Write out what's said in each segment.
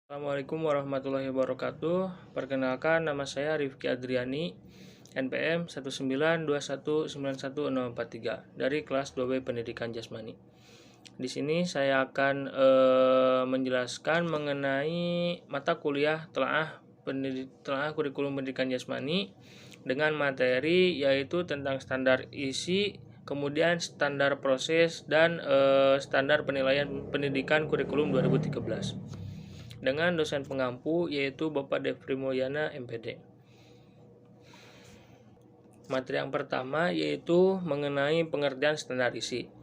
Assalamualaikum warahmatullahi wabarakatuh. Perkenalkan, nama saya Rifki Adriani, NPM 192191043 dari kelas 2B Pendidikan Jasmani. Di sini saya akan menjelaskan mengenai mata kuliah telaah kurikulum pendidikan jasmani dengan materi yaitu tentang standar isi, kemudian standar proses dan standar penilaian pendidikan kurikulum 2013. Dengan dosen pengampu yaitu Bapak Devri Mulyana MPD. Materi yang pertama yaitu mengenai pengertian standar isi.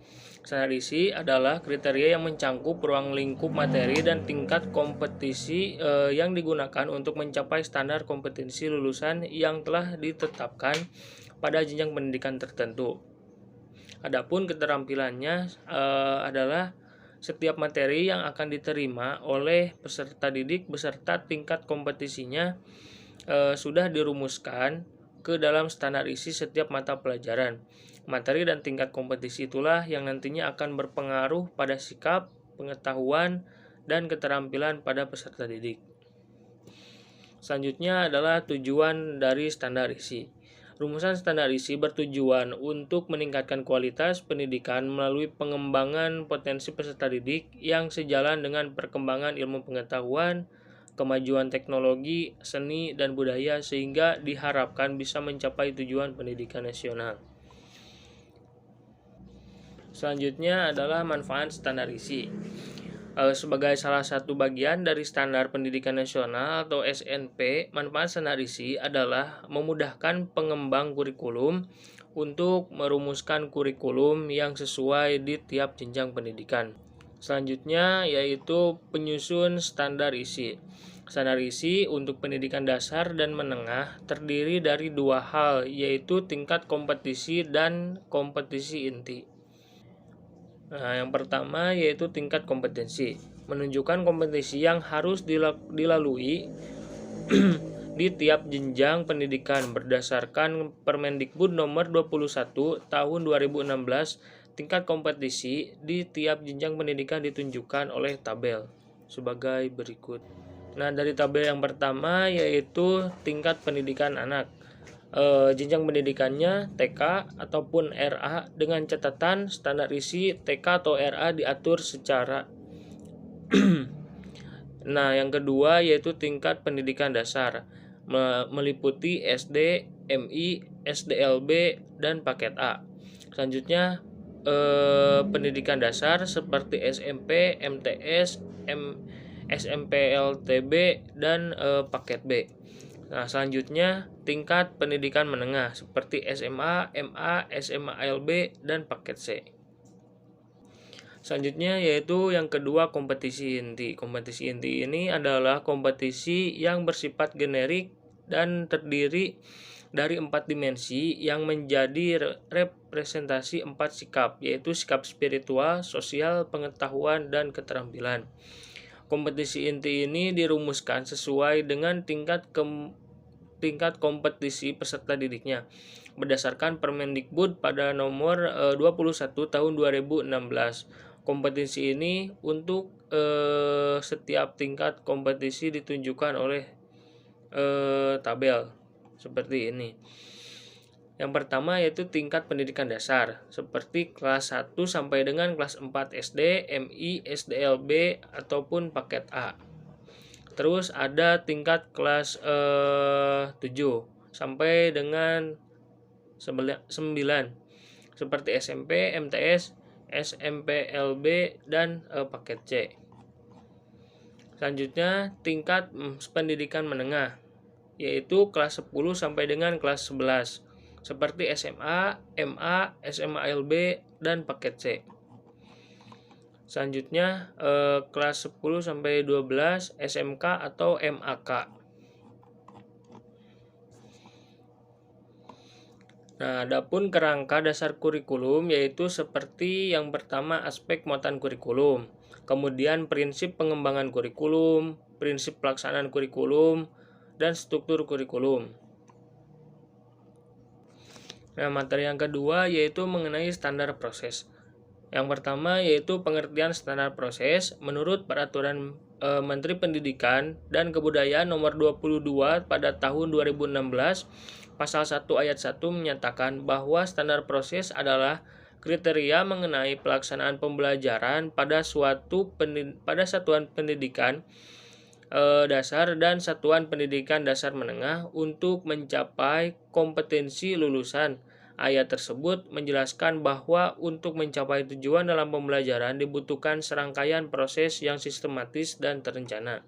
Standar isi adalah kriteria yang mencangkup ruang lingkup materi dan tingkat kompetisi yang digunakan untuk mencapai standar kompetensi lulusan yang telah ditetapkan pada jenjang pendidikan tertentu. Adapun keterampilannya adalah setiap materi yang akan diterima oleh peserta didik beserta tingkat kompetisinya sudah dirumuskan ke dalam standar isi setiap mata pelajaran. Materi dan tingkat kompetisi itulah yang nantinya akan berpengaruh pada sikap, pengetahuan, dan keterampilan pada peserta didik. Selanjutnya adalah tujuan dari standar isi. Rumusan standar isi bertujuan untuk meningkatkan kualitas pendidikan melalui pengembangan potensi peserta didik yang sejalan dengan perkembangan ilmu pengetahuan, kemajuan teknologi, seni, dan budaya sehingga diharapkan bisa mencapai tujuan pendidikan nasional. Selanjutnya adalah manfaat standar isi. Sebagai salah satu bagian dari Standar Pendidikan Nasional atau SNP, manfaat standar isi adalah memudahkan pengembang kurikulum untuk merumuskan kurikulum yang sesuai di tiap jenjang pendidikan. Selanjutnya yaitu penyusun standar isi. Standar isi untuk pendidikan dasar dan menengah terdiri dari dua hal, yaitu tingkat kompetisi dan kompetisi inti. Nah, yang pertama yaitu tingkat kompetensi, menunjukkan kompetensi yang harus dilalui di tiap jenjang pendidikan berdasarkan Permendikbud nomor 21 tahun 2016. Tingkat kompetisi di tiap jenjang pendidikan ditunjukkan oleh tabel sebagai berikut. Nah, dari tabel yang pertama yaitu tingkat pendidikan anak. Jenjang pendidikannya TK ataupun RA dengan catatan standar isi TK atau RA diatur secara Nah, yang kedua yaitu tingkat pendidikan dasar meliputi SD, MI, SDLB, dan paket A. Selanjutnya pendidikan dasar seperti SMP, MTS, SMPLTB, dan paket B. Nah, selanjutnya tingkat pendidikan menengah seperti SMA, MA, SMALB, dan paket C. Selanjutnya yaitu yang kedua kompetisi inti. Kompetisi inti ini adalah kompetisi yang bersifat generik dan terdiri dari 4 dimensi yang menjadi representasi 4 sikap, yaitu sikap spiritual, sosial, pengetahuan, dan keterampilan. Kompetisi inti ini dirumuskan sesuai dengan tingkat kompetisi peserta didiknya berdasarkan Permendikbud pada nomor 21 tahun 2016. Kompetisi ini untuk setiap tingkat kompetisi ditunjukkan oleh tabel seperti ini. Yang pertama yaitu tingkat pendidikan dasar seperti kelas 1 sampai dengan kelas 4 SD, MI, SDLB, ataupun paket A. Terus ada tingkat kelas 7 sampai dengan 9 seperti SMP, MTS, SMPLB, dan paket C. Selanjutnya tingkat pendidikan menengah yaitu kelas 10 sampai dengan kelas 11 seperti SMA, MA, SMALB, dan paket C. Selanjutnya kelas 10 sampai 12 SMK atau MAK. Nah, adapun kerangka dasar kurikulum yaitu seperti yang pertama aspek muatan kurikulum, kemudian prinsip pengembangan kurikulum, prinsip pelaksanaan kurikulum, dan struktur kurikulum. Nah, materi yang kedua yaitu mengenai standar proses. Yang pertama yaitu pengertian standar proses menurut peraturan Menteri Pendidikan dan Kebudayaan Nomor 22 pada tahun 2016, Pasal 1 Ayat 1 menyatakan bahwa standar proses adalah kriteria mengenai pelaksanaan pembelajaran pada satuan pendidikan dasar dan satuan pendidikan dasar menengah untuk mencapai kompetensi lulusan. Ayat tersebut menjelaskan bahwa untuk mencapai tujuan dalam pembelajaran dibutuhkan serangkaian proses yang sistematis dan terencana.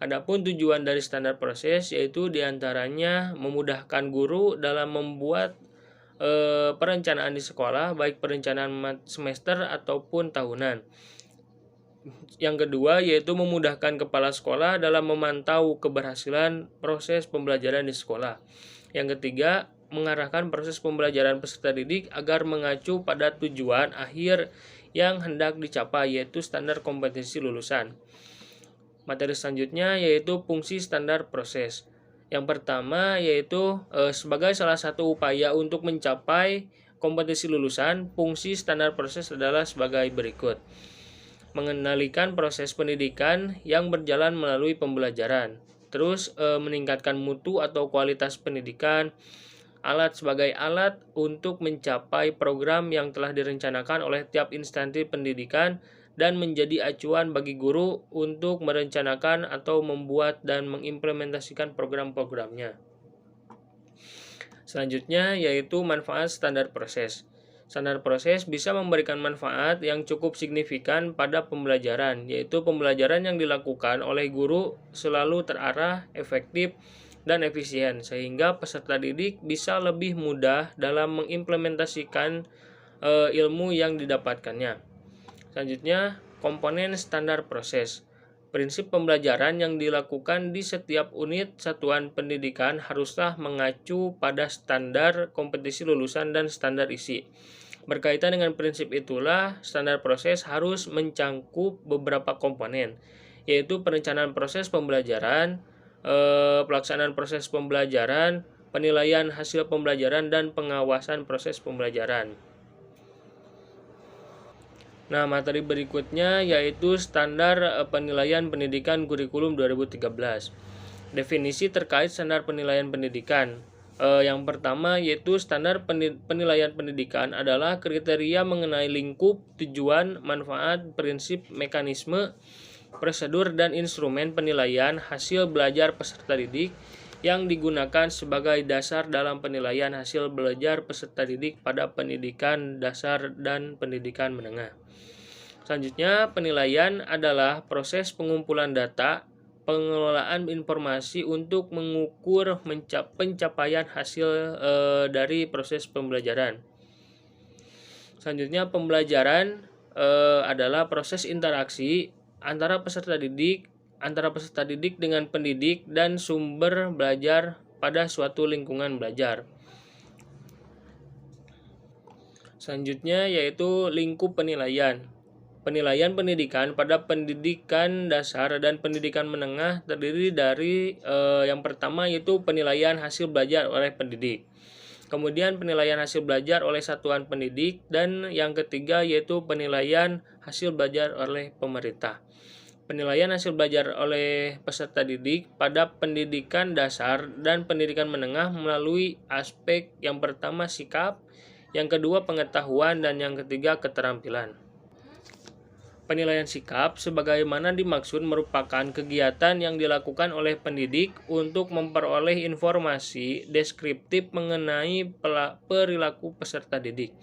Adapun tujuan dari standar proses yaitu diantaranya memudahkan guru dalam membuat perencanaan di sekolah, baik perencanaan semester ataupun tahunan. Yang kedua yaitu memudahkan kepala sekolah dalam memantau keberhasilan proses pembelajaran di sekolah. Yang ketiga, mengarahkan proses pembelajaran peserta didik agar mengacu pada tujuan akhir yang hendak dicapai, yaitu standar kompetensi lulusan. Materi selanjutnya yaitu fungsi standar proses. Yang pertama yaitu sebagai salah satu upaya untuk mencapai kompetensi lulusan, fungsi standar proses adalah sebagai berikut. Mengendalikan proses pendidikan yang berjalan melalui pembelajaran, terus meningkatkan mutu atau kualitas pendidikan, alat sebagai alat untuk mencapai program yang telah direncanakan oleh tiap instansi pendidikan dan menjadi acuan bagi guru untuk merencanakan atau membuat dan mengimplementasikan program-programnya. Selanjutnya yaitu manfaat standar proses. Standar proses bisa memberikan manfaat yang cukup signifikan pada pembelajaran, yaitu pembelajaran yang dilakukan oleh guru selalu terarah, efektif, dan efisien, sehingga peserta didik bisa lebih mudah dalam mengimplementasikan ilmu yang didapatkannya. Selanjutnya, komponen standar proses. Prinsip pembelajaran yang dilakukan di setiap unit satuan pendidikan haruslah mengacu pada standar kompetisi lulusan dan standar isi. Berkaitan dengan prinsip itulah, standar proses harus mencangkup beberapa komponen, yaitu perencanaan proses pembelajaran, pelaksanaan proses pembelajaran, penilaian hasil pembelajaran, dan pengawasan proses pembelajaran. Nah, materi berikutnya yaitu standar penilaian pendidikan kurikulum 2013. Definisi terkait standar penilaian pendidikan. Yang pertama yaitu standar penilaian pendidikan adalah kriteria mengenai lingkup, tujuan, manfaat, prinsip, mekanisme, prosedur, dan instrumen penilaian hasil belajar peserta didik yang digunakan sebagai dasar dalam penilaian hasil belajar peserta didik pada pendidikan dasar dan pendidikan menengah. Selanjutnya, penilaian adalah proses pengumpulan data, pengelolaan informasi untuk mengukur pencapaian hasil dari proses pembelajaran. Selanjutnya, pembelajaran adalah proses interaksi antara peserta didik dengan pendidik dan sumber belajar pada suatu lingkungan belajar. Selanjutnya yaitu lingkup penilaian. Penilaian pendidikan pada pendidikan dasar dan pendidikan menengah terdiri dari yang pertama yaitu penilaian hasil belajar oleh pendidik. Kemudian penilaian hasil belajar oleh satuan pendidik, dan yang ketiga yaitu penilaian hasil belajar oleh pemerintah. Penilaian hasil belajar oleh peserta didik pada pendidikan dasar dan pendidikan menengah melalui aspek yang pertama sikap, yang kedua pengetahuan, dan yang ketiga keterampilan. Penilaian sikap sebagaimana dimaksud merupakan kegiatan yang dilakukan oleh pendidik untuk memperoleh informasi deskriptif mengenai perilaku peserta didik.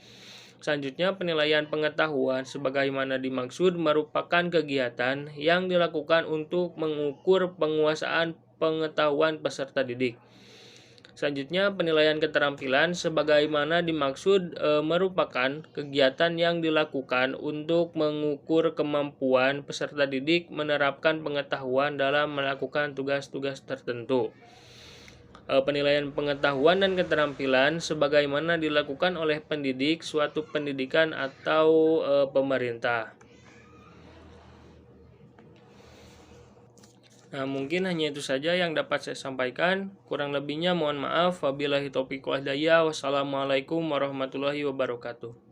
Selanjutnya, penilaian pengetahuan sebagaimana dimaksud merupakan kegiatan yang dilakukan untuk mengukur penguasaan pengetahuan peserta didik. Selanjutnya, penilaian keterampilan sebagaimana dimaksud merupakan kegiatan yang dilakukan untuk mengukur kemampuan peserta didik menerapkan pengetahuan dalam melakukan tugas-tugas tertentu. Penilaian pengetahuan dan keterampilan sebagaimana dilakukan oleh pendidik, suatu pendidikan, atau pemerintah. Nah, mungkin hanya itu saja yang dapat saya sampaikan. Kurang lebihnya mohon maaf. Wabillahi taufiq wal hidayah. Wassalamualaikum warahmatullahi wabarakatuh.